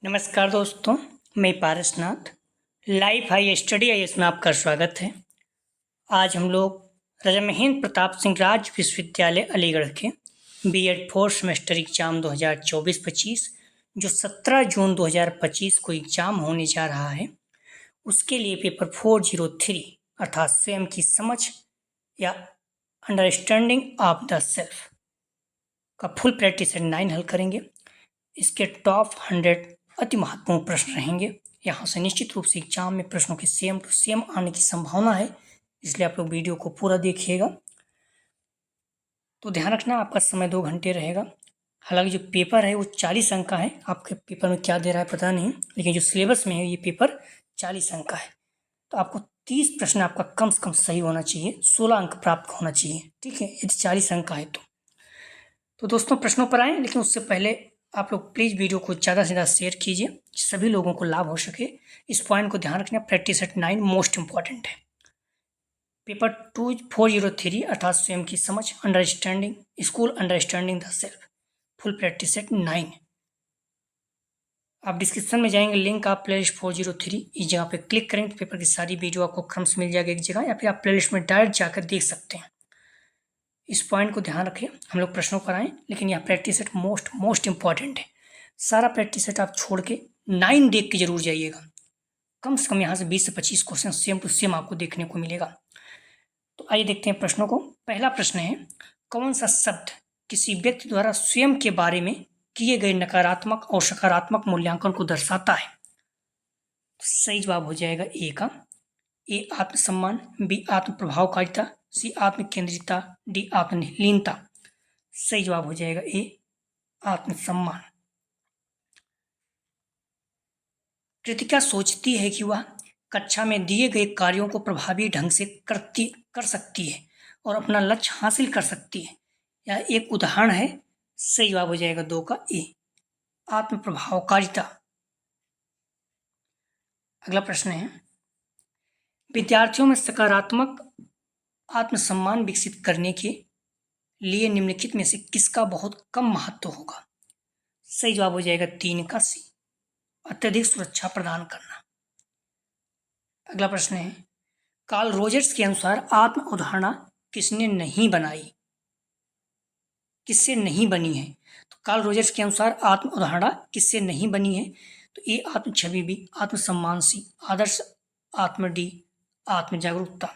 नमस्कार दोस्तों, मैं पारसनाथ। लाइफ हाई स्टडी आई में आपका स्वागत है। आज हम लोग राजा महेंद्र प्रताप सिंह राज्य विश्वविद्यालय अलीगढ़ के बीएड फोर्थ सेमेस्टर एग्जाम 2024-25 जो 17 जून 2025 को एग्जाम होने जा रहा है, उसके लिए पेपर 403 अर्थात स्वयं की समझ या अंडरस्टैंडिंग ऑफ द सेल्फ का फुल प्रैक्टिस सेट 9 हल करेंगे। इसके टॉप 100 अति महत्वपूर्ण प्रश्न रहेंगे। यहाँ से निश्चित रूप से एग्जाम में प्रश्नों के सेम टू सेम आने की संभावना है, इसलिए आप लोग वीडियो को पूरा देखिएगा। तो ध्यान रखना, आपका समय 2 घंटे रहेगा। हालांकि जो पेपर है वो 40 अंक का है। आपके पेपर में क्या दे रहा है पता नहीं, लेकिन जो सिलेबस में है ये पेपर 40 अंक का है। तो आपको 30 प्रश्न आपका कम से कम सही होना चाहिए, 16 अंक प्राप्त होना चाहिए। ठीक है, यदि 40 अंक का है तो दोस्तों प्रश्नों पर आए, लेकिन उससे पहले आप लोग प्लीज़ वीडियो को ज़्यादा से ज़्यादा शेयर कीजिए, सभी लोगों को लाभ हो सके। इस पॉइंट को ध्यान रखना, प्रैक्टिस सेट 9 मोस्ट इंपॉर्टेंट है। पेपर 403 अर्थात स्वयं की समझ, understanding school understanding the self, full practice set 9। आप डिस्क्रिप्शन में जाएंगे, लिंक आप प्लेलिस्ट 403 इस जगह पे क्लिक करेंगे तो पेपर की सारी वीडियो आपको क्रम से मिल जाएगी एक जगह, या फिर आप प्लेलिस्ट में डायरेक्ट जाकर देख सकते हैं। इस पॉइंट को ध्यान रखें। हम लोग प्रश्नों पर आए, लेकिन यह प्रैक्टिस सेट मोस्ट इंपॉर्टेंट है। सारा प्रैक्टिस सेट आप छोड़ के 9 देख के जरूर जाइएगा। कम से कम यहाँ से 20 से 25 क्वेश्चन सेम टू सेम आपको देखने को मिलेगा। तो आइए देखते हैं प्रश्नों को। पहला प्रश्न है, कौन सा शब्द किसी व्यक्ति द्वारा स्वयं के बारे में किए गए नकारात्मक और सकारात्मक मूल्यांकन को दर्शाता है? तो सही जवाब हो जाएगा ए का। ए आत्मसम्मान, बी आत्म प्रभावकारिता, सी आत्मकेंद्रितता, डी आत्मलीनता। सही जवाब हो जाएगा ए आत्मसम्मान। कृतिका सोचती है कि वह कक्षा में दिए गए कार्यों को प्रभावी ढंग से कर सकती है और अपना लक्ष्य हासिल कर सकती है। यह एक उदाहरण है। सही जवाब हो जाएगा 2 का ए आत्म प्रभावकारिता। अगला प्रश्न है, विद्यार्थियों में सकारात्मक आत्मसम्मान विकसित करने के लिए निम्नलिखित में से किसका बहुत कम महत्व होगा? सही जवाब हो जाएगा 3 का सी अत्यधिक सुरक्षा प्रदान करना। अगला प्रश्न है, कार्ल रोजर्स के अनुसार आत्म अवधारणा किसने नहीं बनाई? किससे नहीं बनी है? तो कार्ल रोजर्स के अनुसार आत्म अवधारणा किससे नहीं बनी है? तो ए आत्म छवि, बी आत्मसम्मान, सी आदर्श, आत्म, डी आत्म जागरूकता।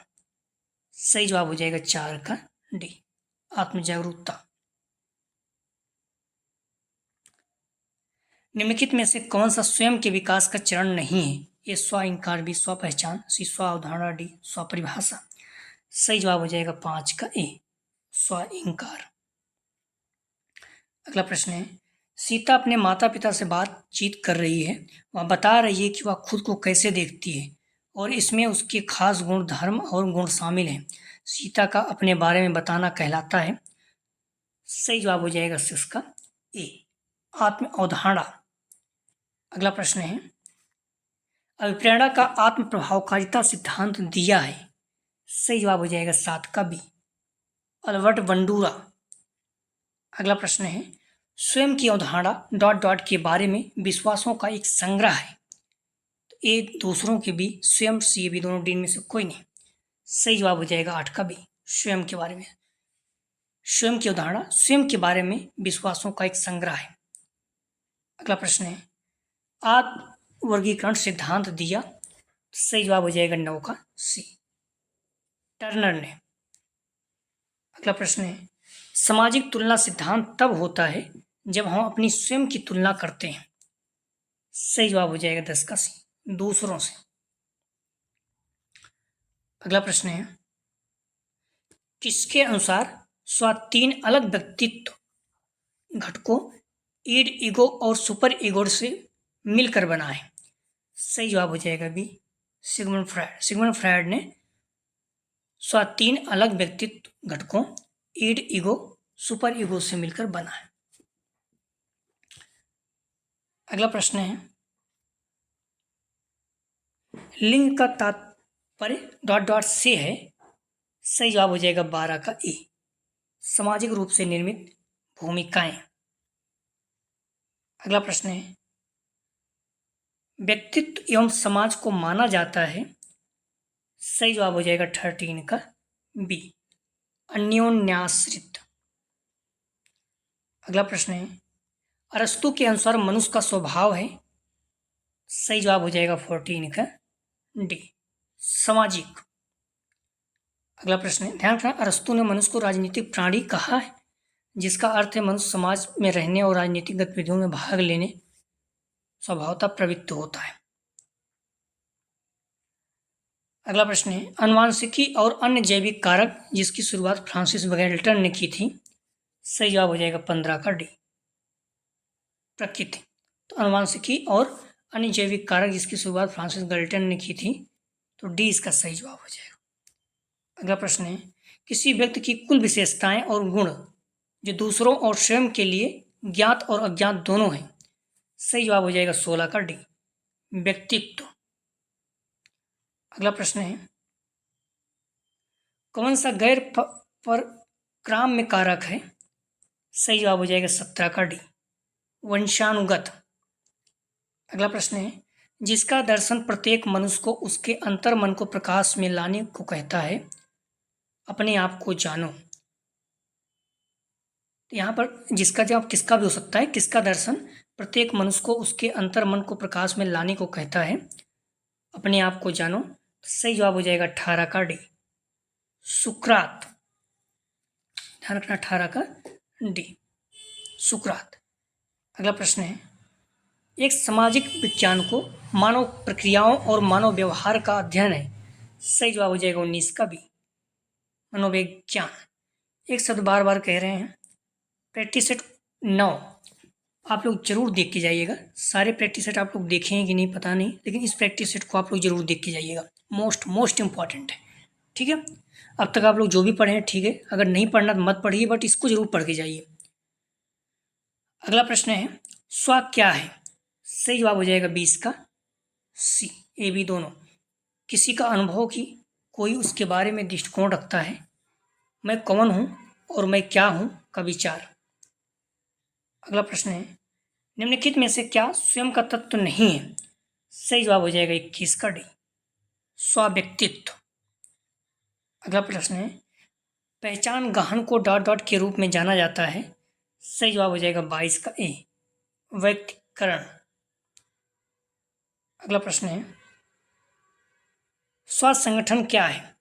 सही जवाब हो जाएगा 4 का डी आत्म जागरूकता। निम्नलिखित में से कौन सा स्वयं के विकास का चरण नहीं है? ए स्व इंकार, बी स्व पहचान, सी स्व अवधारणा, डी स्व परिभाषा। सही जवाब हो जाएगा 5 का ए स्व इंकार। अगला प्रश्न है, सीता अपने माता पिता से बातचीत कर रही है। वह बता रही है कि वह खुद को कैसे देखती है और इसमें उसके खास गुण, धर्म और गुण शामिल हैं। सीता का अपने बारे में बताना कहलाता है। सही जवाब हो जाएगा 6 का ए आत्म अवधारणा। अगला प्रश्न है, अभिप्रेरणा का आत्म प्रभावकारिता सिद्धांत दिया है। सही जवाब हो जाएगा 7 का बी अल्बर्ट बंडूरा। अगला प्रश्न है, स्वयं की अवधारणा डॉट डॉट के बारे में विश्वासों का एक संग्रह है। तो ए दूसरों के बी स्वयं, सी बी दोनों, डी में से कोई नहीं। सही जवाब हो जाएगा 8 का बी स्वयं के बारे में। स्वयं की अवधारणा स्वयं के बारे में विश्वासों का एक संग्रह है। अगला प्रश्न है, आत्म वर्गीकरण सिद्धांत दिया। सही जवाब हो जाएगा 9 का सी टर्नर ने। अगला प्रश्न है, सामाजिक तुलना सिद्धांत तब होता है जब हम अपनी स्वयं की तुलना करते हैं। सही जवाब हो जाएगा 10 का सी दूसरों से। अगला प्रश्न है, किसके अनुसार स्व 3 अलग व्यक्तित्व घटकों ईड, ईगो और सुपर ईगो से मिलकर बना है? सही जवाब हो जाएगा B Sigmund Freud. Sigmund Freud ने स्व 3 अलग व्यक्तित्व घटकों ईड, ईगो, सुपर ईगो से मिलकर बना है। अगला प्रश्न है, लिंग का तात्पर्य डॉट डॉट से है। सही जवाब हो जाएगा 12 का ए सामाजिक रूप से निर्मित भूमिकाएं। अगला प्रश्न है, व्यक्तित्व एवं समाज को माना जाता है। सही जवाब हो जाएगा 13 का बी, अन्योन्याश्रित। अगला प्रश्न है, अरस्तु के अनुसार मनुष्य का स्वभाव है। सही जवाब हो जाएगा 14 का डी, सामाजिक। अगला प्रश्न है, ध्यान रखना, अरस्तु ने मनुष्य को राजनीतिक प्राणी कहा है, जिसका अर्थ है मनुष्य समाज में रहने और राजनीतिक गतिविधियों में भाग लेने स्वभावतः प्रवृत्त होता है। अगला प्रश्न है, आनुवंशिकी और अन्य जैविक कारक जिसकी शुरुआत फ्रांसिस गैल्टन ने की थी। सही जवाब हो जाएगा 15 का डी, प्रकृति। तो आनुवंशिकी और अन्य जैविक कारक जिसकी शुरुआत फ्रांसिस गैल्टन ने की थी, तो डी इसका सही जवाब हो जाएगा। अगला प्रश्न है, किसी व्यक्ति की कुल विशेषताएं और गुण जो दूसरों और स्वयं के लिए ज्ञात और अज्ञात दोनों हैं। सही जवाब हो जाएगा 16 का डी, व्यक्तित्व। अगला प्रश्न है, कौन सा गैर परक्राम्य कारक है। सही जवाब हो जाएगा 17 का डी, वंशानुगत। अगला प्रश्न है, जिसका दर्शन प्रत्येक मनुष्य को उसके अंतर्मन को प्रकाश में लाने को कहता है। अपने आप को जानो। यहाँ पर जिसका जवाब किसका भी हो सकता है, किसका दर्शन प्रत्येक मनुष्य को उसके अंतर्मन को प्रकाश में लाने को कहता है। अपने आप को जानो। सही जवाब हो जाएगा 18 का डी, सुकरात। ध्यान रखना 18 का डी, सुकरात। अगला प्रश्न है, एक सामाजिक विज्ञान को मानव प्रक्रियाओं और मानव व्यवहार का अध्ययन है। सही जवाब हो जाएगा 19 का बी, मनोविज्ञान। एक शब्द बार बार कह रहे हैं, प्रैक्टिस सेट 9 आप लोग जरूर देख के जाइएगा। सारे प्रैक्टिस सेट आप लोग देखे हैं कि नहीं पता नहीं, लेकिन इस प्रैक्टिस सेट को आप लोग जरूर देख के जाइएगा। मोस्ट इम्पॉर्टेंट है, ठीक है। अब तक आप लोग जो भी पढ़े हैं ठीक है, अगर नहीं पढ़ना तो मत पढ़िए, बट इसको जरूर पढ़ के जाइए। अगला प्रश्न है, स्व क्या है। सही जवाब हो जाएगा 20 का सी, ए बी दोनों। किसी का अनुभव की कोई उसके बारे में दृष्टिकोण रखता है। मैं कौन हूँ और मैं क्या हूँ का विचार। अगला प्रश्न है, निम्नलिखित में से क्या स्वयं का तत्व नहीं है। सही जवाब हो जाएगा 21 का डी, स्वव्यक्तित्व। अगला प्रश्न है, पहचान गहन को डॉट डॉट के रूप में जाना जाता है। सही जवाब हो जाएगा 22 का ए, व्यक्तिकरण। अगला प्रश्न है, स्व संगठन क्या है।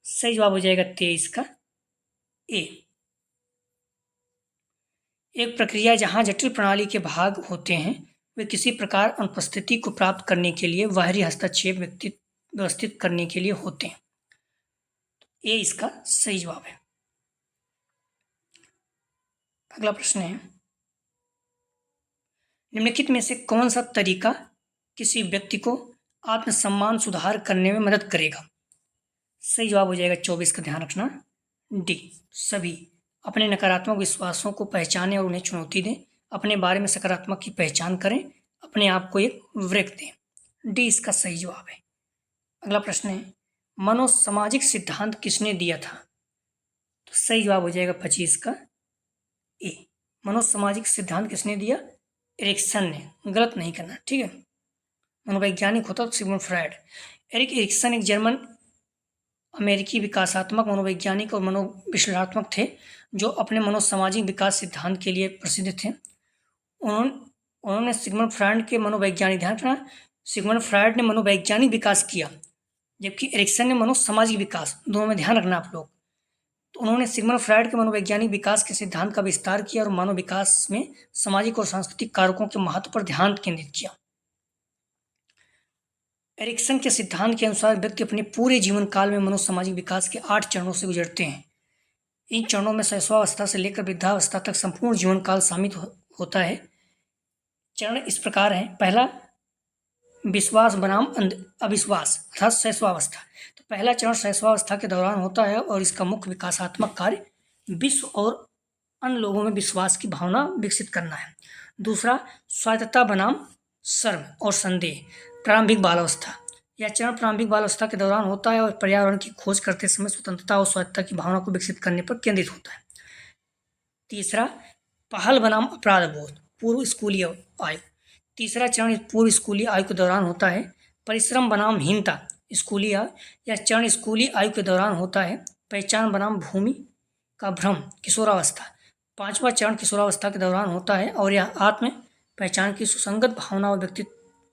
सही जवाब हो जाएगा 23 का ए, एक प्रक्रिया जहां जटिल प्रणाली के भाग होते हैं वे किसी प्रकार अनुपस्थिति को प्राप्त करने के लिए बाहरी हस्तक्षेप व्यवस्थित करने के लिए होते हैं। ये इसका सही जवाब है। अगला प्रश्न है, निम्नलिखित में से कौन सा तरीका किसी व्यक्ति को आत्मसम्मान सुधार करने में मदद करेगा। सही जवाब हो जाएगा 24 का, ध्यान रखना डी, सभी। अपने नकारात्मक विश्वासों को पहचानें और उन्हें चुनौती दें। अपने बारे में सकारात्मक की पहचान करें। अपने आप को एक ब्रेक दें। डी इसका सही जवाब है। अगला प्रश्न है, मनोसामाजिक सिद्धांत किसने दिया था। तो सही जवाब हो जाएगा 25 का ए, मनोसामाजिक सिद्धांत किसने दिया, एरिक्सन ने। गलत नहीं करना, ठीक है। मनोवैज्ञानिक होता तो सिगमंड फ्रायड। एरिक एरिक्सन एक जर्मन अमेरिकी विकासात्मक मनोवैज्ञानिक और मनोविश्लेषणात्मक थे जो अपने मनोसामाजिक विकास सिद्धांत के लिए प्रसिद्ध थे। उन्होंने सिगमंड फ्रायड के मनोवैज्ञानिक, ध्यान रखना, सिगमंड फ्रायड ने मनोवैज्ञानिक विकास किया जबकि एरिक्सन ने मनोसामाजिक विकास, दोनों में ध्यान रखना आप लोग। तो उन्होंने सिगमंड फ्रायड के मनोवैज्ञानिक विकास के सिद्धांत का विस्तार किया और मानव विकास में सामाजिक और सांस्कृतिक कारकों के महत्व पर ध्यान केंद्रित किया। एरिक्सन के सिद्धांत के अनुसार व्यक्ति अपने पूरे जीवन काल में मनोसामाजिक विकास के 8 चरणों से गुजरते हैं। इन चरणों में शैशवावस्था से लेकर वृद्धावस्था तक संपूर्ण जीवन काल शामिल होता है। चरण इस प्रकार हैं, पहला विश्वास बनाम अविश्वास अर्थात शैशवावस्था। तो पहला चरण शैशवावस्था के दौरान होता है और इसका मुख्य विकासात्मक कार्य विश्व और अन्य लोगों में विश्वास की भावना विकसित करना है। दूसरा स्वायत्तता बनाम शर्म और संदेह, प्रारंभिक बालावस्था। यह चरण प्रारंभिक बालावस्था के दौरान होता है और पर्यावरण की खोज करते समय स्वतंत्रता और स्वायत्तता की भावना को विकसित करने पर केंद्रित होता है। तीसरा पहल बनाम अपराध बोध, पूर्व स्कूलीय आयु। तीसरा चरण पूर्व स्कूली आयु के दौरान होता है। परिश्रम बनाम हीनता स्कूली आयु या चरण स्कूली आयु के दौरान होता है। पहचान बनाम भूमि का भ्रम किशोरावस्था। पांचवा चरण किशोरावस्था के दौरान होता है और यह आत्म पहचान की सुसंगत भावना और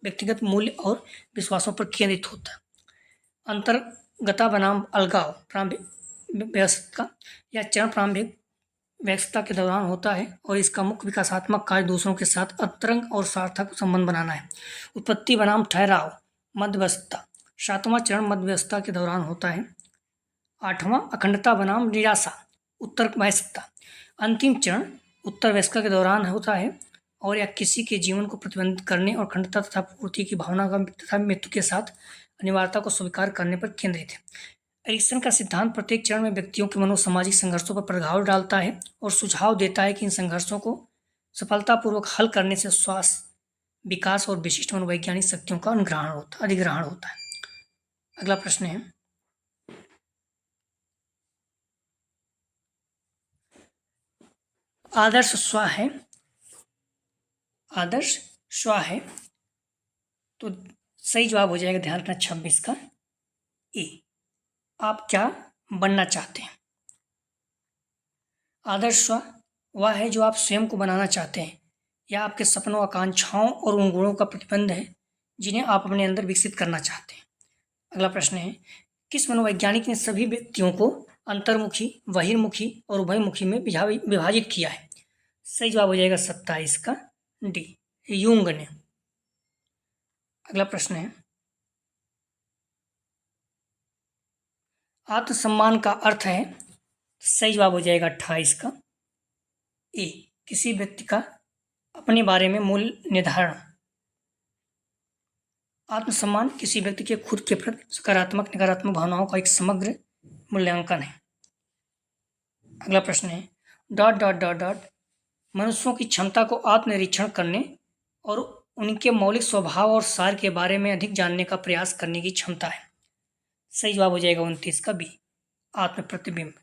व्यक्तिगत मूल्य और विश्वासों पर केंद्रित होता है। अंतर्गता बनाम अलगाव प्रारंभिक व्यस्तता या चरण प्रारंभिक व्यस्तता के दौरान होता है और इसका मुख्य विकासात्मक कार्य दूसरों के साथ अंतरंग और सार्थक संबंध बनाना है। उत्पत्ति बनाम ठहराव मध्यवस्थता। सातवां चरण मध्यवस्थता के दौरान होता है। आठवां अखंडता बनाम निराशा उत्तर वयस्कता। अंतिम चरण उत्तर वयस्कता के दौरान होता है और यह किसी के जीवन को प्रतिबंधित करने और अखंडता तथा पूर्ति की भावना का तथा मृत्यु के साथ अनिवार्यता को स्वीकार करने पर केंद्रित है। एरिक्सन का सिद्धांत प्रत्येक चरण में व्यक्तियों के मनोसामाजिक संघर्षों पर प्रभाव डालता है और सुझाव देता है कि इन संघर्षों को सफलतापूर्वक हल करने से स्वास्थ्य विकास और विशिष्ट मनोवैज्ञानिक शक्तियों का अधिग्रहण होता है। अगला प्रश्न है, आदर्श स्व है तो सही जवाब हो जाएगा, ध्यान रखना 26 का ए। आप क्या बनना चाहते हैं? आदर्श स्व वह है जो आप स्वयं को बनाना चाहते हैं या आपके सपनों, आकांक्षाओं और उन गुणों का प्रतिबंध है जिन्हें आप अपने अंदर विकसित करना चाहते हैं। अगला प्रश्न है, किस मनोवैज्ञानिक ने सभी व्यक्तियों को अंतर्मुखी, बहिर्मुखी और उभयमुखी में विभाजित किया है? सही जवाब हो जाएगा 27 का डी, यूंग ने। अगला प्रश्न है, आत्मसम्मान का अर्थ है? सही जवाब हो जाएगा 28 का ए, किसी व्यक्ति का अपने बारे में मूल्य निर्धारण। आत्मसम्मान किसी व्यक्ति के खुद के प्रति सकारात्मक नकारात्मक भावनाओं का एक समग्र मूल्यांकन है। अगला प्रश्न है, डॉट डॉट डॉट डॉट मनुष्यों की क्षमता को आत्मनिरीक्षण करने और उनके मौलिक स्वभाव और सार के बारे में अधिक जानने का प्रयास करने की क्षमता है। सही जवाब हो जाएगा 29 का बी, आत्मप्रतिबिंब।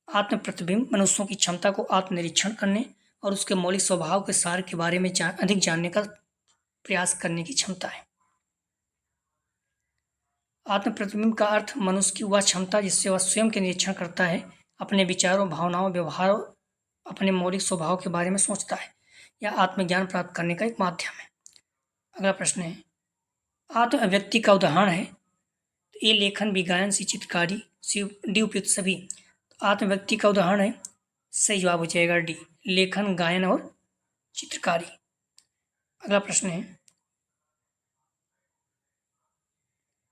आत्मप्रतिबिंब मनुष्यों की क्षमता को आत्मनिरीक्षण करने और उसके मौलिक स्वभाव के सार के बारे में अधिक जानने का प्रयास करने की क्षमता है। आत्मप्रतिबिंब का अर्थ मनुष्य की वह क्षमता जिससे वह स्वयं के निरीक्षण करता है, अपने विचारों, भावनाओं, व्यवहार और अपने मौलिक स्वभाव के बारे में सोचता है या आत्मज्ञान प्राप्त करने का एक माध्यम है। अगला प्रश्न है, आत्म अभिव्यक्ति का उदाहरण है? ए लेखन, बी गायन, सी चित्रकारी, सी डी उपयुक्त सभी। आत्मव्यक्ति का उदाहरण है? सही जवाब हो जाएगा डी, लेखन, गायन और चित्रकारी। अगला प्रश्न है,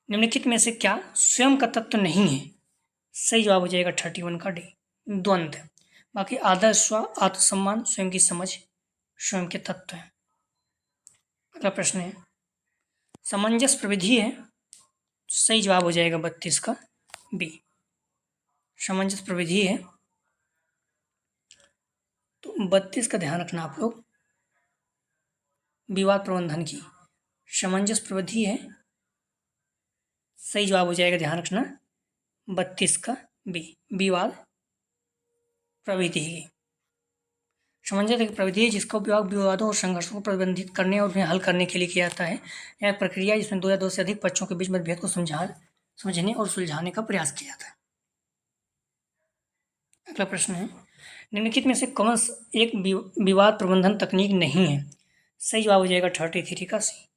निम्नलिखित में से क्या स्वयं का तत्व नहीं है? सही जवाब हो जाएगा 31 का डी, द्वंद्व। बाकी आदर्श स्व, आत्मसम्मान, स्वयं की समझ, स्वयं के तत्व है। अगला प्रश्न है, समंजस प्रविधि है? सही जवाब हो जाएगा 32 का बी, समंजस प्रविधि है। तो 32 का ध्यान रखना आप लोग, विवाद प्रबंधन की समंजस प्रविधि है। सही जवाब हो जाएगा, ध्यान रखना 32 का बी, विवाद प्रविधि की। समंजस एक प्रविधि है जिसका उपयोग विवादों और संघर्षों को प्रबंधित करने और उन्हें हल करने के लिए किया जाता है। यह एक प्रक्रिया है जिसमें दो या दो से अधिक पक्षों के बीच मतभेद को समझने और सुलझाने का प्रयास किया जाता है। अगला प्रश्न है, निम्नलिखित में से कौन एक विवाद प्रबंधन तकनीक नहीं है? सही जवाब हो जाएगा 33 का सी,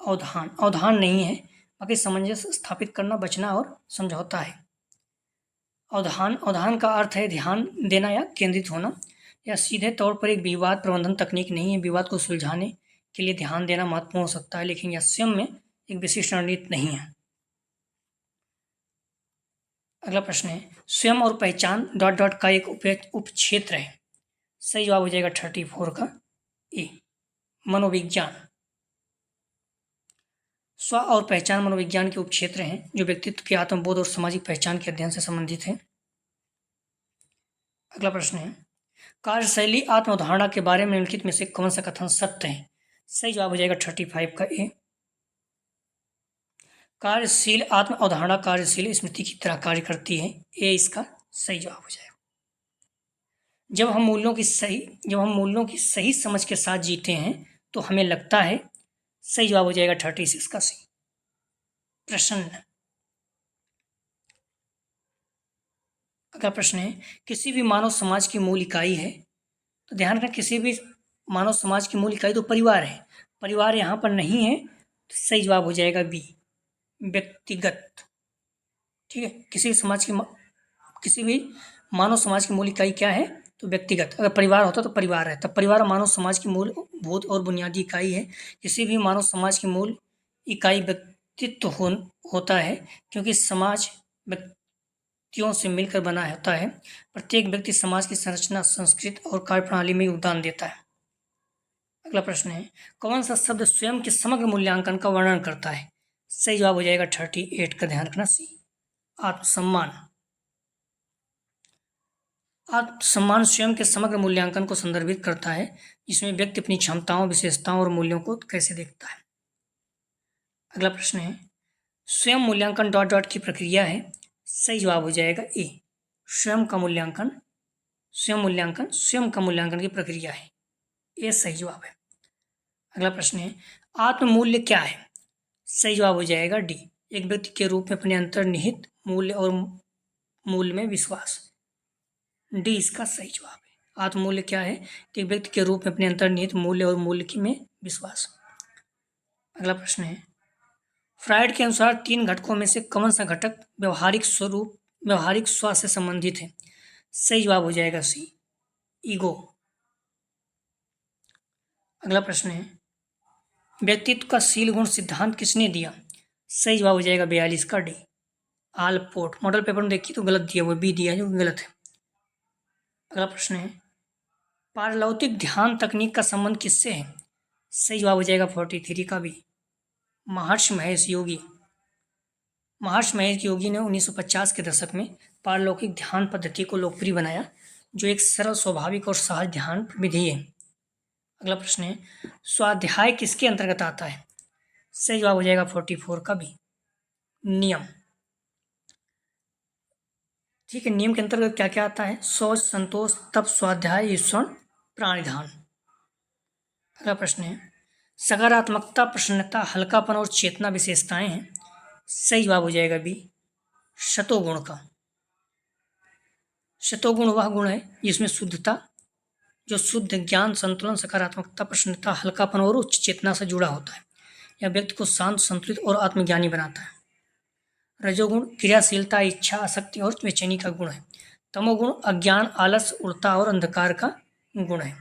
अवधान। अवधान नहीं है, बाकी सामंजस्य स्थापित करना, बचना और समझौता है। अवधान का अर्थ है ध्यान देना या केंद्रित होना। यह सीधे तौर पर एक विवाद प्रबंधन तकनीक नहीं है। विवाद को सुलझाने के लिए ध्यान देना महत्वपूर्ण हो सकता है, लेकिन यह स्वयं में एक विशिष्ट रणनीति नहीं है। अगला प्रश्न है, स्वयं और पहचान डॉट डॉट का एक उपक्षेत्र है। सही जवाब हो जाएगा 34 का ए, मनोविज्ञान। स्व और पहचान मनोविज्ञान के उपक्षेत्र हैं जो व्यक्तित्व के आत्मबोध और सामाजिक पहचान के अध्ययन से संबंधित है। अगला प्रश्न है, कार्यशैली आत्म अवधारणा के बारे में निम्नलिखित में से कौन सा कथन सत्य है? सही जवाब हो जाएगा 35 का ए, कार्यशील आत्म अवधारणा कार्यशील स्मृति की तरह कार्य करती है। ए इसका सही जवाब हो जाएगा। जब हम मूल्यों की सही समझ के साथ जीते हैं तो हमें लगता है सही जवाब हो जाएगा 36 का सी। प्रश्न, अगला प्रश्न है, किसी भी मानव समाज की मूल इकाई है, तो ध्यान रखना किसी भी मानव समाज की मूल इकाई तो परिवार है, परिवार यहाँ पर नहीं है, तो सही जवाब हो जाएगा बी, व्यक्तिगत। ठीक है, किसी भी मानव समाज की मूल इकाई क्या है, तो व्यक्तिगत। अगर परिवार होता तो परिवार है, तब परिवार मानव समाज की मूलभूत और बुनियादी इकाई है। किसी भी मानव समाज की मूल इकाई व्यक्तित्व होता है, क्योंकि समाज व्यक्तियों से मिलकर बना होता है। प्रत्येक व्यक्ति समाज की संरचना, संस्कृति और कार्यप्रणाली में योगदान देता है। अगला प्रश्न है, कौन सा शब्द स्वयं के समग्र मूल्यांकन का वर्णन करता है? सही जवाब हो जाएगा 38 का, ध्यान रखना सी, आत्मसम्मान। आत्मसम्मान स्वयं के समग्र मूल्यांकन को संदर्भित करता है, जिसमें व्यक्ति अपनी क्षमताओं, विशेषताओं और मूल्यों को कैसे देखता है। अगला प्रश्न है, स्वयं मूल्यांकन डॉट डॉट की प्रक्रिया है। सही जवाब हो जाएगा ए, स्वयं का मूल्यांकन की प्रक्रिया है, ये सही जवाब है। अगला प्रश्न है, आत्ममूल्य क्या है? सही जवाब हो जाएगा डी, एक व्यक्ति के रूप में अपने अंतर्निहित मूल्य और मूल्य में विश्वास। डी इसका सही जवाब है। आत्ममूल्य क्या है? एक व्यक्ति के रूप में अपने अंतर्निहित मूल्य और मूल्य में विश्वास। अगला प्रश्न है, फ्रायड के अनुसार 3 घटकों में से कौन सा घटक व्यवहारिक स्व से संबंधित है? सही जवाब हो जाएगा सी, ईगो। अगला प्रश्न है, व्यक्तित्व का शील गुण सिद्धांत किसने दिया? सही जवाब हो जाएगा 42 का डी, आलपोर्ट। मॉडल पेपर में देखिए तो गलत दिया हुआ, बी दिया है जो गलत है। अगला प्रश्न है, पारलौकिक ध्यान तकनीक का संबंध किससे है? सही जवाब हो जाएगा 43 का बी, महर्षि महेश योगी। महर्षि महेश योगी ने 1950 के दशक में पारलौकिक ध्यान पद्धति को लोकप्रिय बनाया, जो एक सरल, स्वाभाविक और सहज ध्यान विधि है। अगला प्रश्न है, स्वाध्याय किसके अंतर्गत आता है? सही जवाब हो जाएगा 44 का बी, नियम। ठीक है, नियम के अंतर्गत क्या क्या आता है? शौच, संतोष, तप, स्वाध्याय, ईश्वर, प्राणिधान। अगला प्रश्न है, सकारात्मकता, प्रसन्नता, हल्कापन और चेतना विशेषताएं हैं। सही जवाब हो जाएगा बी, शतोगुण का। शतोगुण वह गुण है जिसमें शुद्धता, जो शुद्ध ज्ञान, संतुलन, सकारात्मकता, प्रसन्नता, हल्कापन और उच्च चेतना से जुड़ा होता है। यह व्यक्ति को शांत, संतुलित और आत्मज्ञानी बनाता है। रजोगुण क्रियाशीलता, इच्छा, आसक्ति और बेचैनी का गुण है। तमोगुण अज्ञान, आलस, उड़ता और अंधकार का गुण है।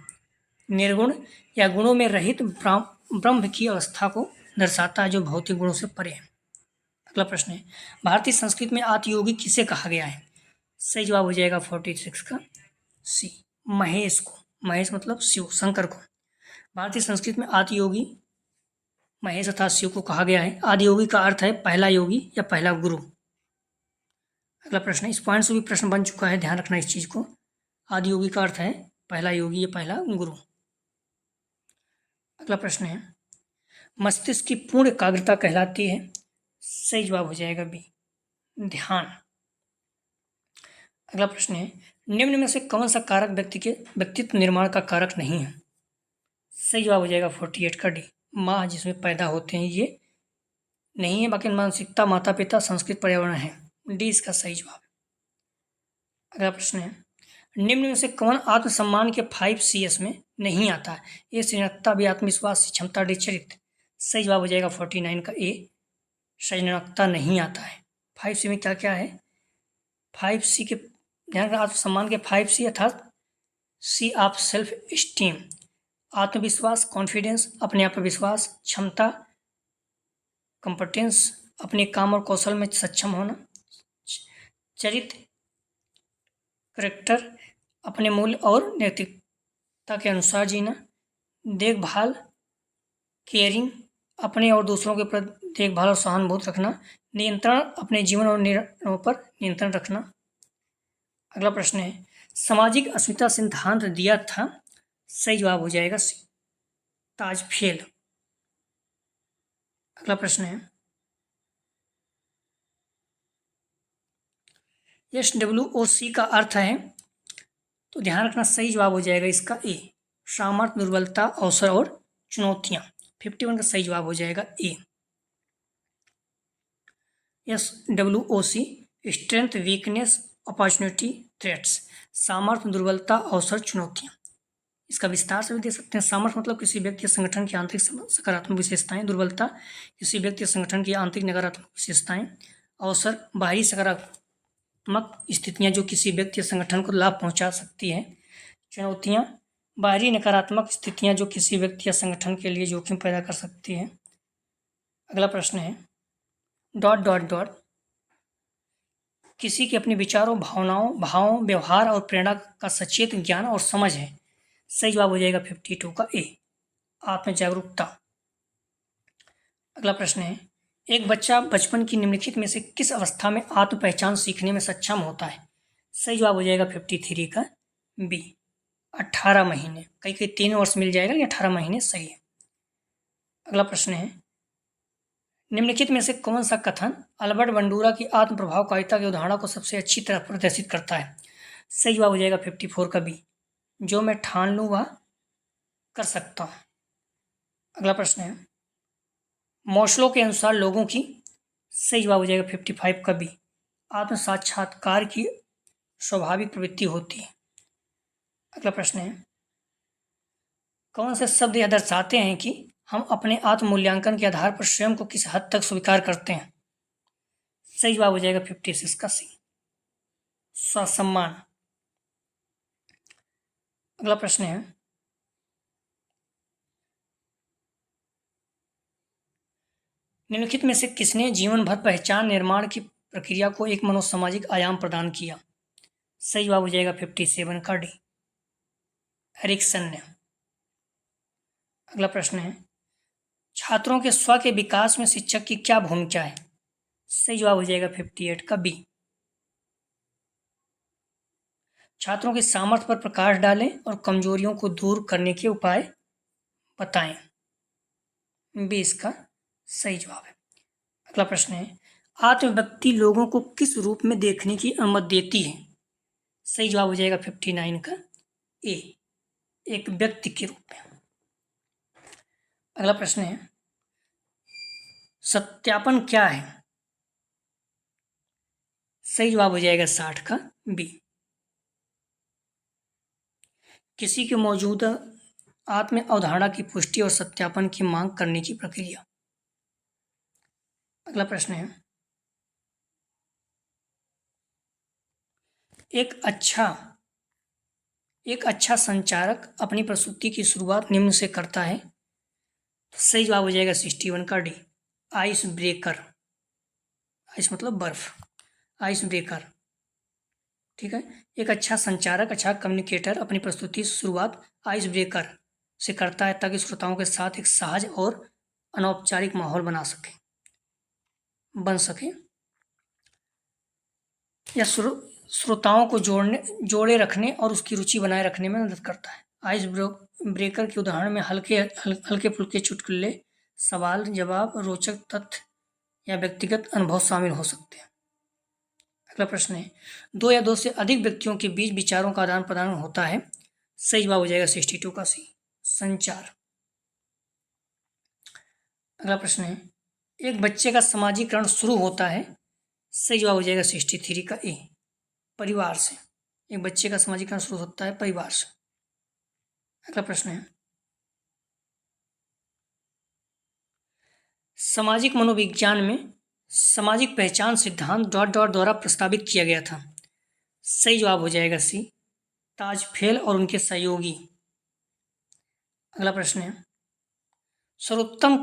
निर्गुण या गुणों में रहित ब्रह्म की अवस्था को दर्शाता है, जो भौतिक गुणों से परे है। अगला प्रश्न है, भारतीय संस्कृति में आदियोगी किसे कहा गया है? सही जवाब हो जाएगा 46 का सी, महेश को। महेश मतलब शिव, शंकर को। भारतीय संस्कृति में आदियोगी महेश तथा शिव को कहा गया है। आदियोगी का अर्थ है पहला योगी या पहला गुरु। अगला प्रश्न है, इस पॉइंट से भी प्रश्न बन चुका है, ध्यान रखना इस चीज को। आदियोगी का अर्थ है पहला योगी या पहला गुरु। अगला प्रश्न है, मस्तिष्क की पूर्ण एकाग्रता कहलाती है। सही जवाब हो जाएगा बी, ध्यान। अगला प्रश्न है, निम्न में से कौन सा कारक व्यक्ति के व्यक्तित्व निर्माण का कारक नहीं है? सही जवाब हो जाएगा 48 का डी, माँ जिसमें पैदा होते हैं ये नहीं है, बाकी मानसिकता, माता पिता, संस्कृत, पर्यावरण है। डी इसका सही जवाब। अगला प्रश्न है, निम्न में से कौन आत्मसम्मान के 5 CS में नहीं आता है? ए सृजनात्मकता, बी आत्मविश्वास, क्षमता, डी चरित्र। सही जवाब हो जाएगा 49 का ए, सृजनात्मकता नहीं आता है। 5C में क्या क्या है? 5C के ध्यान रखना, आत्मसम्मान के 5C अर्थात सी ऑफ सेल्फ स्टीम, आत्मविश्वास, कॉन्फिडेंस, अपने आप पर विश्वास, क्षमता, कंपटेंस, अपने काम और कौशल में सक्षम होना, चरित्र, करेक्टर, अपने मूल्य और नैतिकता के अनुसार जीना, देखभाल, केयरिंग, अपने और दूसरों के प्रति देखभाल और सहानुभूति रखना, नियंत्रण, अपने जीवन और निर्णयों पर नियंत्रण रखना। अगला प्रश्न है, सामाजिक अस्मिता सिद्धांत दिया था। सही जवाब हो जाएगा सी, ताजफेल। अगला प्रश्न है, SWOC का अर्थ है, तो ध्यान रखना सही जवाब हो जाएगा इसका ए, सामर्थ्य, दुर्बलता, अवसर और चुनौतियां। 51 का सही जवाब हो जाएगा ए। SWOC strength, weakness, opportunity, threats. सामर्थ्य, दुर्बलता, अवसर, चुनौतियाँ। इसका विस्तार से भी दे सकते हैं। सामर्थ्य मतलब किसी व्यक्ति या संगठन की आंतरिक सकारात्मक विशेषताएं। दुर्बलता किसी व्यक्ति या संगठन की आंतरिक नकारात्मक विशेषताएं। अवसर बाहरी सकारात्मक स्थितियां जो किसी व्यक्ति या संगठन को लाभ पहुंचा सकती हैं। चुनौतियां बाहरी नकारात्मक स्थितियां जो किसी व्यक्ति या संगठन के लिए जोखिम पैदा कर सकती हैं। अगला प्रश्न है डॉट डॉट डॉट किसी के अपने विचारों, भावनाओं, भावों, व्यवहार और प्रेरणा का सचेत ज्ञान और समझ है। सही जवाब हो जाएगा 52 का ए, आत्म जागरूकता। अगला प्रश्न है एक बच्चा बचपन की निम्नलिखित में से किस अवस्था में आत्म पहचान सीखने में सक्षम होता है। सही जवाब हो जाएगा 53 का बी, 18 महीने। कई 3 वर्ष मिल जाएगा, लेकिन 18 महीने सही है। अगला प्रश्न है निम्नलिखित में से कौन सा कथन अल्बर्ट बंडूरा की आत्म प्रभावकारिता की अवधारणा को सबसे अच्छी तरह प्रदर्शित करता है। सही जवाब हो जाएगा 54 का बी, जो मैं ठान लूँ वह कर सकता हूँ। अगला प्रश्न है मॉस्लो के अनुसार लोगों की। सही जवाब हो जाएगा 55 का बी, आत्म साक्षात्कार की स्वाभाविक प्रवृत्ति होती है। अगला प्रश्न है कौन से शब्द यह दर्शाते हैं कि हम अपने आत्म मूल्यांकन के आधार पर स्वयं को किस हद तक स्वीकार करते हैं। सही जवाब हो जाएगा 56 का सी, स्वसम्मान। अगला प्रश्न है निम्नलिखित में से किसने जीवन भर पहचान निर्माण की प्रक्रिया को एक मनोसामाजिक आयाम प्रदान किया। सही जवाब हो जाएगा 57 का डी, एरिक्सन ने। अगला प्रश्न है छात्रों के स्व के विकास में शिक्षक की क्या भूमिका है। सही जवाब हो जाएगा 58 का बी, छात्रों के सामर्थ्य पर प्रकाश डालें और कमजोरियों को दूर करने के उपाय बताएं। बी इसका सही जवाब है। अगला प्रश्न है आत्मव्यक्ति लोगों को किस रूप में देखने की अनुमति देती है। सही जवाब हो जाएगा 59 का ए, एक व्यक्ति के रूप में। अगला प्रश्न है सत्यापन क्या है। सही जवाब हो जाएगा 60 का बी, किसी के मौजूदा आत्म अवधारणा की पुष्टि और सत्यापन की मांग करने की प्रक्रिया। अगला प्रश्न है एक अच्छा संचारक अपनी प्रस्तुति की शुरुआत निम्न से करता है। सही जवाब हो जाएगा 61 का डी, आइस ब्रेकर। आइस मतलब बर्फ, आइस ब्रेकर। ठीक है, एक अच्छा संचारक, अच्छा कम्युनिकेटर अपनी प्रस्तुति शुरुआत आइस ब्रेकर से करता है ताकि श्रोताओं के साथ एक सहज और अनौपचारिक माहौल बन सके या श्रोताओं को जोड़े रखने और उसकी रुचि बनाए रखने में मदद करता है। आइस ब्रेकर के उदाहरण में हल्के फुल्के चुटकुले, सवाल जवाब, रोचक तथ्य या व्यक्तिगत अनुभव शामिल हो सकते हैं। अगला प्रश्न है 2 या 2 से अधिक व्यक्तियों के बीच विचारों का आदान प्रदान होता है। सही जवाब हो जाएगा 62 का सी, संचार। अगला प्रश्न है एक बच्चे का समाजीकरण शुरू होता है। सही जवाब हो जाएगा 63 का ए, परिवार से। एक बच्चे का समाजीकरण शुरू होता है परिवार से। अगला प्रश्न है सामाजिक मनोविज्ञान में सामाजिक पहचान सिद्धांत डॉट डॉट द्वारा प्रस्तावित किया गया था। सही जवाब हो जाएगा सी, ताजफेल और उनके सहयोगी। अगला प्रश्न है सर्वोत्तम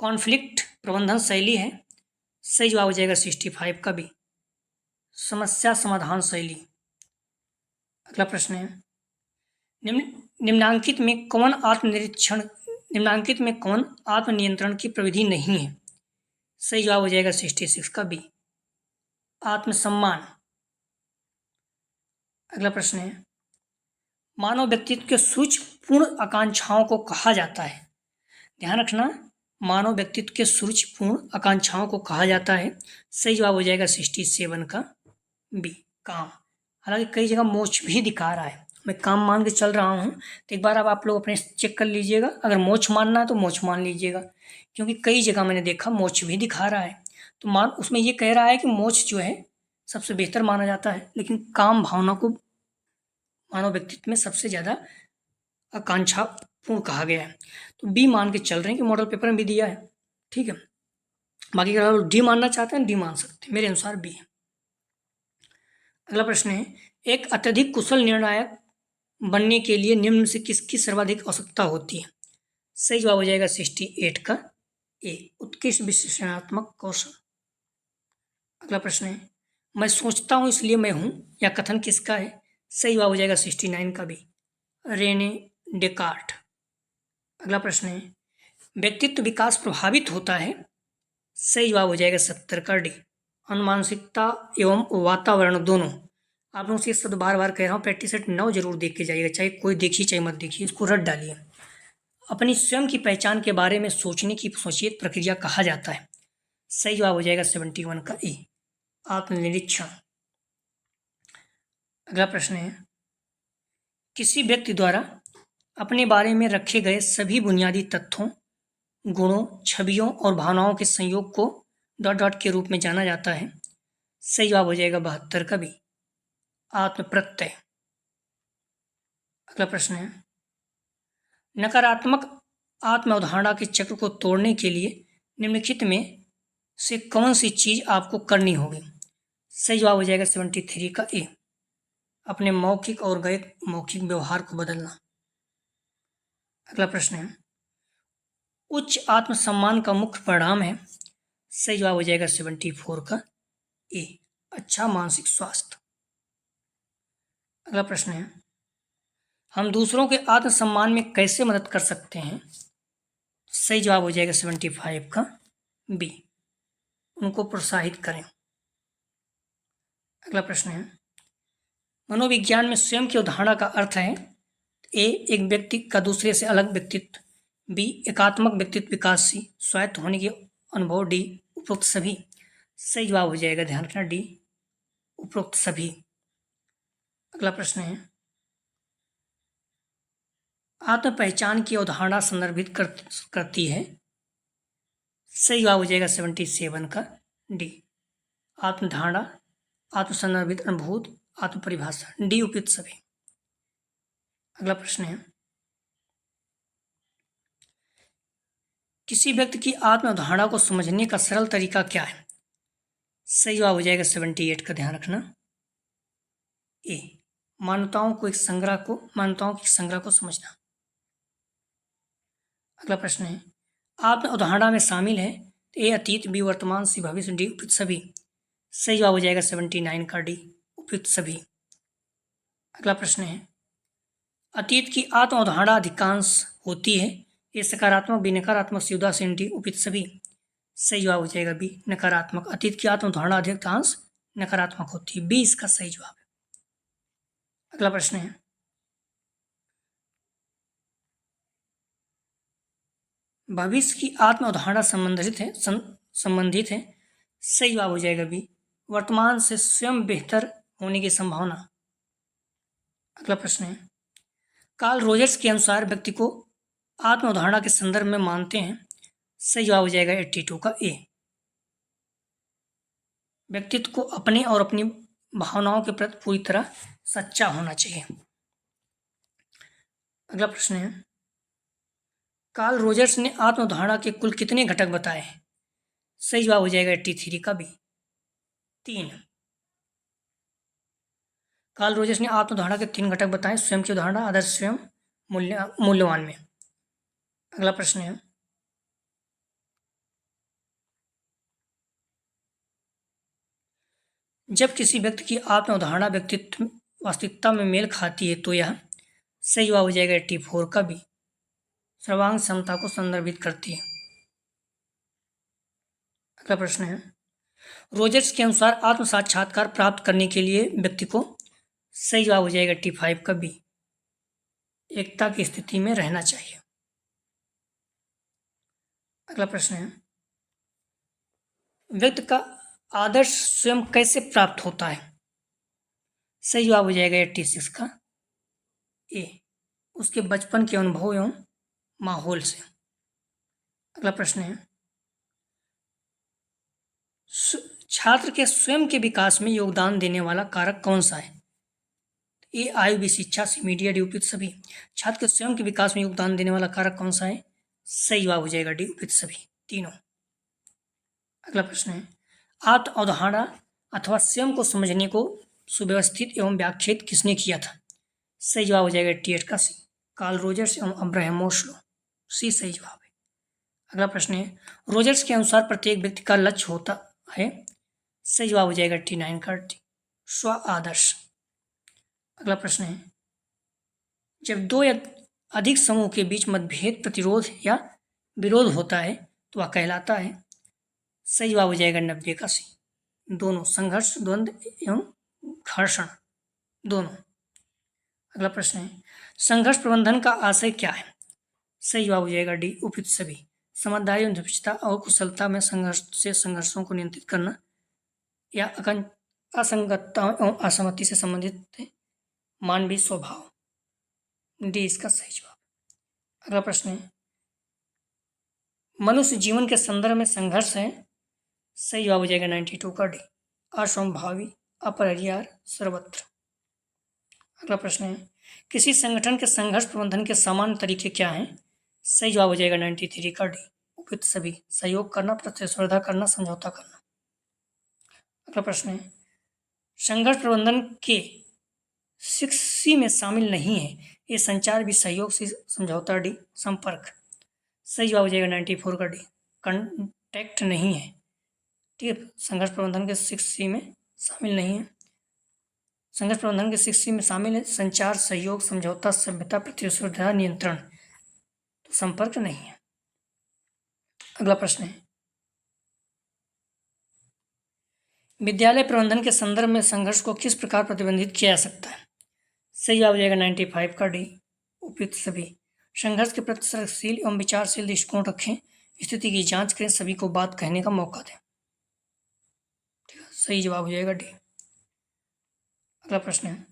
कॉन्फ्लिक्ट प्रबंधन शैली है। सही जवाब हो जाएगा 65 का बी, समस्या समाधान शैली। अगला प्रश्न है निम्नांकित में कौन आत्मनियंत्रण की प्रविधि नहीं है। सही जवाब हो जाएगा 66 का बी, आत्मसम्मान। अगला प्रश्न है मानव व्यक्तित्व के सूक्ष्मपूर्ण आकांक्षाओं को कहा जाता है। ध्यान रखना, मानव व्यक्तित्व के सूक्ष्मपूर्ण आकांक्षाओं को कहा जाता है। सही जवाब हो जाएगा 67 का बी, काम। हालांकि कई जगह मोक्ष भी दिखा रहा है, मैं काम मान के चल रहा हूँ, तो एक बार अब आप लोग अपने चेक कर लीजिएगा। अगर मोक्ष मानना है तो मोक्ष मान लीजिएगा, क्योंकि कई जगह मैंने देखा मोक्ष भी दिखा रहा है। तो मान उसमें ये कह रहा है कि मोक्ष जो है सबसे बेहतर माना जाता है, लेकिन काम भावना को मानव व्यक्तित्व में सबसे ज़्यादा आकांक्षापूर्ण कहा गया है। तो बी मान के चल रहे हैं कि मॉडल पेपर में भी दिया है। ठीक है, बाकी अगर आप डी मानना चाहते हैं डी मान सकते हैं, मेरे अनुसार बी है। अगला प्रश्न है, एक अत्यधिक कुशल निर्णायक बनने के लिए निम्न से किसकी सर्वाधिक आवश्यकता होती है? सही जवाब हो जाएगा 68 का ए, उत्कृष्ट विश्लेषणात्मक कौशल। अगला प्रश्न है, मैं सोचता हूँ इसलिए मैं हूँ, या कथन किसका है? सही जवाब हो जाएगा 69 का भी, रेने डेकार्ट। अगला प्रश्न है, व्यक्तित्व विकास प्रभावित होता है? सही जवाब हो जाएगा 70 का डी, अनुमानसिकता एवं वातावरण दोनों। आप लोगों से ये शब्द बार बार कह रहा हूँ, प्रैक्टिस सेट 9 जरूर देख के जाइएगा, चाहे कोई देखिए चाहे मत देखिए, इसको रट डालिए। अपनी स्वयं की पहचान के बारे में सोचने की सचेत प्रक्रिया कहा जाता है? सही जवाब हो जाएगा 71 का ए, आत्मनिरीक्षण। अगला प्रश्न है, किसी व्यक्ति द्वारा अपने बारे में रखे गए सभी बुनियादी तथ्यों, गुणों, छवियों और भावनाओं के संयोग को डॉट डॉट के रूप में जाना जाता है? सही जवाब हो जाएगा 72 का भी, आत्मप्रत्यय। अगला प्रश्न है, नकारात्मक आत्म अवधारणा के चक्र को तोड़ने के लिए निम्नलिखित में से कौन सी चीज आपको करनी होगी? सही जवाब हो जाएगा 73 का ए, अपने मौखिक और गैर मौखिक व्यवहार को बदलना। अगला प्रश्न है, उच्च आत्मसम्मान का मुख्य परिणाम है? सही जवाब हो जाएगा 74 का ए, अच्छा मानसिक स्वास्थ्य। अगला प्रश्न है, हम दूसरों के आत्मसम्मान में कैसे मदद कर सकते हैं? सही जवाब हो जाएगा 75 का बी, उनको प्रोत्साहित करें। अगला प्रश्न है, मनोविज्ञान में स्वयं की अवधारणा का अर्थ है? ए, एक व्यक्ति का दूसरे से अलग व्यक्तित्व, बी, एकात्मक व्यक्तित्व विकासशील स्वायत्त होने की अनुभव, डी, उपरोक्त सभी। सही जवाब हो जाएगा, ध्यान रखना, डी, उपरोक्त सभी। अगला प्रश्न है, आत्म पहचान की अवधारणा संदर्भित करती है? सही जवाब हो जाएगा 77 का डी, आत्मधारणा, आत्मसंदर्भित अनुभूत, आत्मपरिभाषा, डी, उपयुक्त सभी। अगला प्रश्न है, किसी व्यक्ति की आत्म अवधारणा को समझने का सरल तरीका क्या है? सही जवाब हो जाएगा 78 का, ध्यान रखना, ए, मान्यताओं की संग्रह को समझना। अगला प्रश्न है, आत्म अवधारणा में शामिल है? ए, अतीत, बी, वर्तमान, सी, भविष्य, डी, उपयुक्त सभी। सही जवाब हो जाएगा 79 का डी, उपयुक्त सभी। अगला प्रश्न है, अतीत की आत्म अवधारणा अधिकांश होती है? ए, सकारात्मक, बी, नकारात्मक, सी, उदासीन, डी, उपयुक्त सभी। सही जवाब हो जाएगा बी, नकारात्मक। अतीत की आत्म अवधारणा अधिकांश नकारात्मक होती है, बी इसका सही जवाब है। अगला प्रश्न है, भविष्य की आत्म अवधारणा संबंधित है? सही जवाब हो जाएगा बी, वर्तमान से स्वयं बेहतर होने की संभावना। अगला प्रश्न है, कार्ल रोजर्स के अनुसार व्यक्ति को आत्म अवधारणा के संदर्भ में मानते हैं? सही जवाब हो जाएगा 82 का ए, व्यक्तित्व को अपने और अपनी भावनाओं के प्रति पूरी तरह सच्चा होना चाहिए। अगला प्रश्न है, कार्ल रोजर्स ने आत्म अवधारणा के कुल कितने घटक बताए हैं? सही जवाब हो जाएगा 83 का बी, 3। कार्ल रोजर्स ने आत्म अवधारणा के 3 घटक बताए, स्वयं की अवधारणा, आदर्श स्वयं, मूल्यवान में। अगला प्रश्न है, जब किसी व्यक्ति की आत्म अवधारणा व्यक्तित्व वास्तविकता में मेल खाती है तो यह? सही जवाब हो जाएगा 84 का बी, सर्वांग क्षमता को संदर्भित करती है। अगला प्रश्न है, रोजर्स के अनुसार आत्म साक्षात्कार प्राप्त करने के लिए व्यक्ति को? सही जवाब हो जाएगा 85 का बी, एकता की स्थिति में रहना चाहिए। अगला प्रश्न है, व्यक्ति का आदर्श स्वयं कैसे प्राप्त होता है? सही जवाब हो जाएगा 86 का ए, उसके बचपन के अनुभव एवं माहौल से। अगला प्रश्न है, छात्र के स्वयं के विकास में योगदान देने वाला कारक कौन सा है? ए आयु, बी शिक्षा, सी मीडिया, डी उपयुक्त सभी। छात्र के स्वयं के विकास में योगदान देने वाला कारक कौन सा है? सही जवाब हो जाएगा डी उपयुक्त सभी, तीनों। अगला प्रश्न है, आत्म अवधारणा अथवा स्वयं को समझने को सुव्यवस्थित एवं व्याख्यात किसने किया था? सही जवाब हो जाएगा 88 का सी, कार्ल रोजर्स एवं अब्राहम मोस्लो, सी सही जवाब है। अगला प्रश्न है, रोजर्स के अनुसार प्रत्येक व्यक्ति का लक्ष्य होता है। सही जवाब हो जाएगा 89 का डी, स्व आदर्श। अगला प्रश्न है, जब दो या अधिक समूह के बीच मतभेद, प्रतिरोध या विरोध होता है तो वह कहलाता है। सही जवाब हो जाएगा 90 का सी, दोनों, संघर्ष, द्वंद्व एवं घर्षण, दोनों। अगला प्रश्न है, संघर्ष प्रबंधन का आशय क्या है? सही जवाब हो जाएगा डी उपयुक्त सभी, समझदारी एवं धृष्टता और कुशलता में संघर्षों को नियंत्रित करना या असंगतताओं एवं असहमति से संबंधित मानवीय स्वभाव, डी इसका सही जवाब। अगला प्रश्न है, मनुष्य जीवन के संदर्भ में संघर्ष है। सही जवाब हो जाएगा 92 का डी, असंभावी, अपरिहार्य, सर्वत्र। अगला प्रश्न है, किसी संगठन के संघर्ष प्रबंधन के सामान्य तरीके क्या हैं? सही जवाब हो जाएगा 93 का डी, उपयुक्त सभी, सहयोग करना, प्रतिस्पर्धा करना, समझौता करना। अगला प्रश्न है, संघर्ष प्रबंधन के 6C में शामिल नहीं है। ये संचार भी, सहयोग से, समझौता, डी संपर्क। सही जवाब हो जाएगा 94 का डी, कॉन्टैक्ट नहीं है। ठीक है, संघर्ष प्रबंधन के 6C में शामिल नहीं है। संघर्ष प्रबंधन के 6C में शामिल है संचार, सहयोग, समझौता, सभ्यता, प्रतिस्पर्धा, नियंत्रण, तो संपर्क नहीं है। अगला प्रश्न है, विद्यालय प्रबंधन के संदर्भ में संघर्ष को किस प्रकार प्रतिबंधित किया जा सकता है? सही जवाब हो जाएगा 95 का डी, उपयुक्त सभी, संघर्ष के प्रति सृजनशील एवं विचारशील दृष्टिकोण रखें, स्थिति की जांच करें, सभी को बात कहने का मौका दें। ठीक है, सही जवाब हो जाएगा डी। अगला प्रश्न है,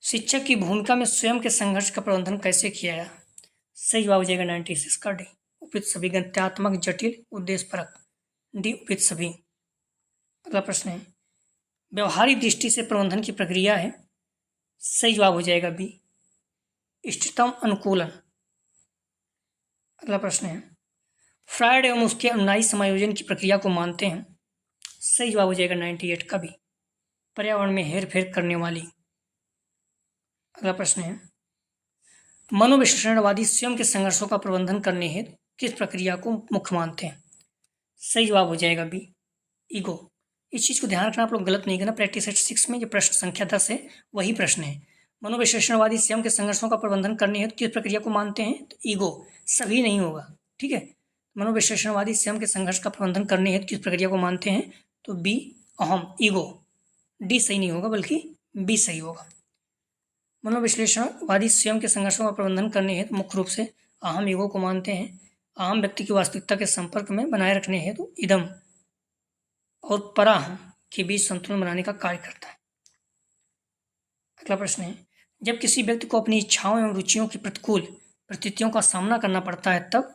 शिक्षक की भूमिका में स्वयं के संघर्ष का प्रबंधन कैसे किया जाए? सही जवाब हो जाएगा 96 का डी, उपयुक्त सभी, गत्यात्मक, जटिल, उद्देश्यपरक, डी उपयुक्त सभी। अगला प्रश्न है, व्यवहारिक दृष्टि से प्रबंधन की प्रक्रिया है। सही जवाब हो जाएगा बी, इष्टतम अनुकूलन। अगला प्रश्न है, फ्रायड एवं उसके अनुयायी समायोजन की प्रक्रिया को मानते हैं। सही जवाब हो जाएगा 98 का भी, पर्यावरण में हेरफेर करने वाली। अगला प्रश्न है, मनोविश्लेषणवादी स्वयं के संघर्षों का प्रबंधन करने हेतु किस प्रक्रिया को मुख्य मानते हैं? सही जवाब हो जाएगा बी, ईगो। इस चीज़ को ध्यान रखना, आप लोग गलत नहीं करना। प्रैक्टिस सेट 6 में जो प्रश्न संख्या 10 है वही प्रश्न है। मनोविश्लेषणवादी स्वयं के संघर्षों का प्रबंधन करने हेतु किस प्रक्रिया को मानते हैं? तो ईगो, सभी नहीं होगा। ठीक है, मनोविश्लेषणवादी स्वयं के संघर्ष का प्रबंधन करने हेतु किस प्रक्रिया को मानते हैं? तो बी, अहम, ईगो। डी सही नहीं होगा बल्कि बी सही होगा। मनोविश्लेषणवादी स्वयं के संघर्षों का प्रबंधन करने हेतु मुख्य रूप से अहम, ईगो को मानते हैं। अहम व्यक्ति की वास्तविकता के संपर्क में बनाए रखने हेतु इदम और पराहम के बीच संतुलन बनाने का कार्य करता है। अगला प्रश्न है, जब किसी व्यक्ति को अपनी इच्छाओं एवं रुचियों की प्रतिकूल परिस्थितियों का सामना करना पड़ता है तब?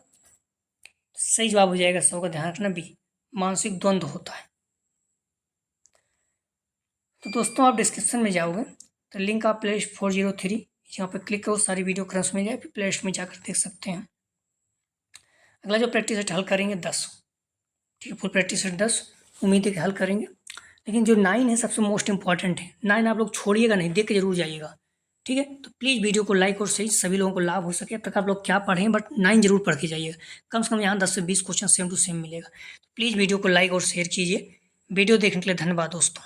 सही जवाब हो जाएगा, सबका ध्यान रखना, बी, मानसिक द्वंद्व होता है। तो दोस्तों, आप डिस्क्रिप्शन में जाओगे तो लिंक आप प्ले 403 यहाँ पर क्लिक करो, सारी वीडियो क्रॉस में जाए, फिर प्ले लिस्ट में जाकर देख सकते हैं। अगला जो प्रैक्टिस सेट हल करेंगे 10, ठीक है, फुल प्रैक्टिस सेट 10 उम्मीद है कि हल करेंगे। लेकिन जो 9 है सबसे मोस्ट इंपॉर्टेंट है। 9 आप लोग छोड़िएगा नहीं, देख के जरूर जाइएगा। ठीक है, तो प्लीज़ वीडियो को लाइक और शेयर, सभी लोगों को लाभ हो सके। अब तक आप लोग क्या पढ़ें, बट 9 जरूर पढ़ के जाइएगा। कम से कम यहाँ 10 से 20 क्वेश्चन सेम टू सेम मिलेगा। तो प्लीज़ वीडियो को लाइक और शेयर कीजिए। वीडियो देखने के लिए धन्यवाद दोस्तों।